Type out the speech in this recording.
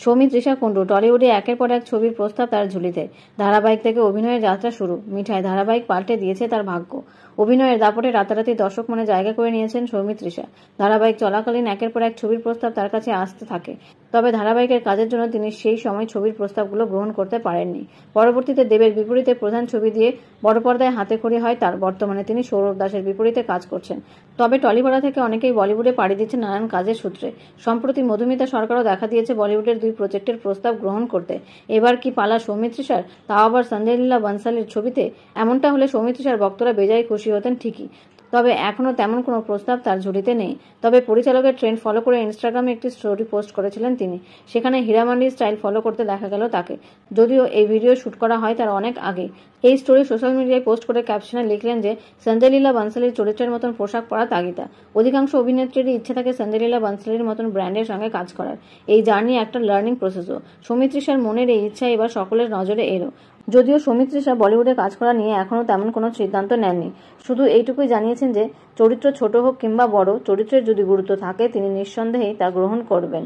সৌমিত্রিষা কুণ্ডু টলিউডে একের পর এক ছবির প্রস্তাব তার ঝুলিতে। ধারাবাহিক থেকে অভিনয়ের যাত্রা শুরু, মিঠাই ধারাবাহিক পাল্টে দিয়েছে তার ভাগ্য। অভিনয়ের দাপটে রাতারাতি দর্শক মনে জায়গা করে নিয়েছেন সৌমিত্রিষা। ধারাবাহিক চলাকালীন একের পর এক ছবির প্রস্তাব তার কাছে আসতে থাকে, তবে ধারাবাহিকের কাজের জন্য তিনি সেই সময় ছবির প্রস্তাবগুলো গ্রহণ করতে পারেননি। পরবর্তীতে দেবের বিপরীতে প্রধান ছবি দিয়ে বড় পর্দায় হাতেখড়ি হয় তার। বর্তমানে তিনি সৌরভ দাসের বিপরীতে কাজ করছেন। তবে টলিপাড়া থেকে অনেকেই বলিউডে পাড়ি দিচ্ছেন নানান কাজের সূত্রে। সম্প্রতি মধুমিতা সরকারও দেখা দিয়েছে বলিউডের 2 প্রজেক্টের প্রস্তাব গ্রহণ করতে। এবার কি পালা সৌমিত্রিষার, তাও আবার সঞ্জয় লীলা বানসালির ছবিতে? এমনটা হলে সৌমিত্রিষার ভক্তরা বেজায় খুশি হতেন ঠিকই, তবে এখনও তেমন কোনো প্রস্তাব তার ঝুলিতে নেই। তবে পরিচালকের ট্রেন্ড ফলো করে ইনস্টাগ্রামে একটি স্টোরি পোস্ট করেছিলেন তিনি। সেখানে হীরামান্ডি স্টাইল ফলো করতে দেখা গেল তাকে, যদিও এই ভিডিও শুট করা হয় তার অনেক আগে। এই স্টোরি সোশ্যাল মিডিয়ায় পোস্ট করে ক্যাপশনে লিখলেন যে সঞ্জয় লীলা বানসালির চরিত্রের মতন পোশাক পরা তাগিদা। অধিকাংশ অভিনেত্রীরই ইচ্ছে থাকে সঞ্জয় লীলা বানসালির মতন ব্র্যান্ডের সঙ্গে কাজ করার। এই জার্নি একটা লার্নিং প্রসেসও। সৌমিত্রিষার মনের এই ইচ্ছা এবার সকলের নজরে এলো। যদিও সৌমিত্রিষা বলিউডে কাজ করা নিয়ে এখনও তেমন কোনো সিদ্ধান্ত নেননি, শুধু এইটুকুই জানিয়েছেন যে চরিত্র ছোট হোক কিংবা বড়, চরিত্রের যদি গুরুত্ব থাকে তিনি নিঃসন্দেহেই তা গ্রহণ করবেন।